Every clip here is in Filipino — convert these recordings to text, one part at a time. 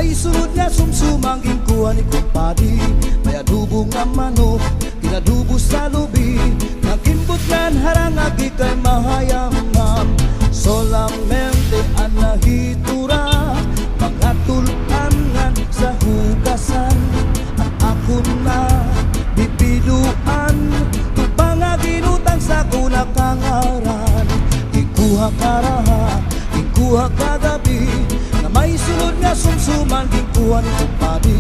may sunod nga sumsumang ginkuhan ni kumpadi. May adubo nga manok, tinadubo sa lubi. Naginbutlan harangagi kay mahayamam. Solamente ang nahitura, mga tulangan sa hugasan. At ako na bibiduan, tupang nga ginutang sa kunakangaran. Ikuha karaha, ikuha kagabi, na may sunod nga sumsuman ginkuhan ni kumpadi.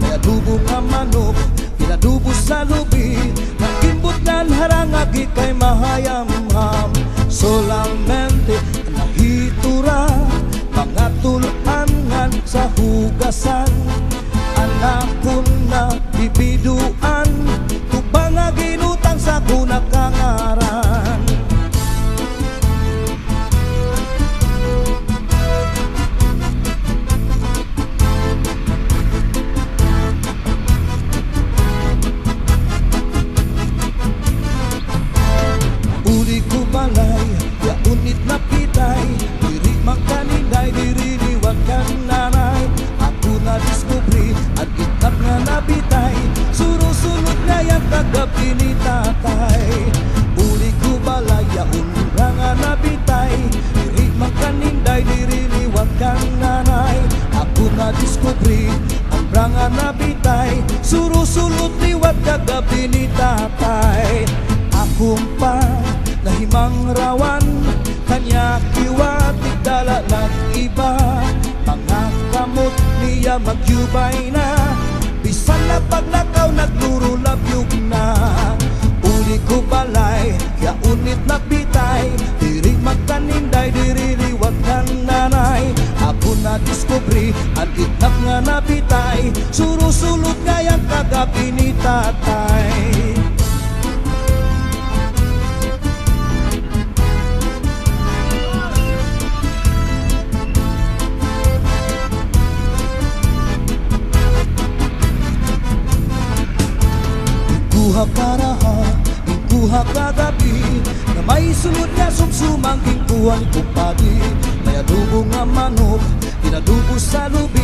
May adubo nga manok, tinadubo sa lubi. Nagimbutlan harangagi kay mahayamam. Solamente ang nahitura, mga tulangan sa hugasan. Anak ko na bibiduan, tupang nga ginutang sa kunakangaran. Uli ko balay, ya unit na pitay. Diri magkaninday, diri liwag kan nanay. Ako na diskubri, at itap nga nabitay. Surusunod na yung kagabi ni tatay. Uli ko balay, ya unra nga nabitay. Diri magkaninday, diri liwag kan nanay. Ako na diskubri, ang nga nabitay. Surusunod liwag kagabi ni tatay. Akong pa nahimang rawan, kanya kiwatig dala ng iba. Mga kamot niya magyubay na, bisan na paglakaw nagluro labyog na. Uli ko balay, kaya unit na bitay. Diri magkaninday, diri liwag ng nanay. Ako na diskubri, ang itap nga nabitay. Surusulot nga yung kagabi ni tatay. Ikuha karaha, ikuha kagabi, na may sunod nga sumsumang ginkuhan ni kumpadi. May adubo nga manok, tinadubo sa lubi.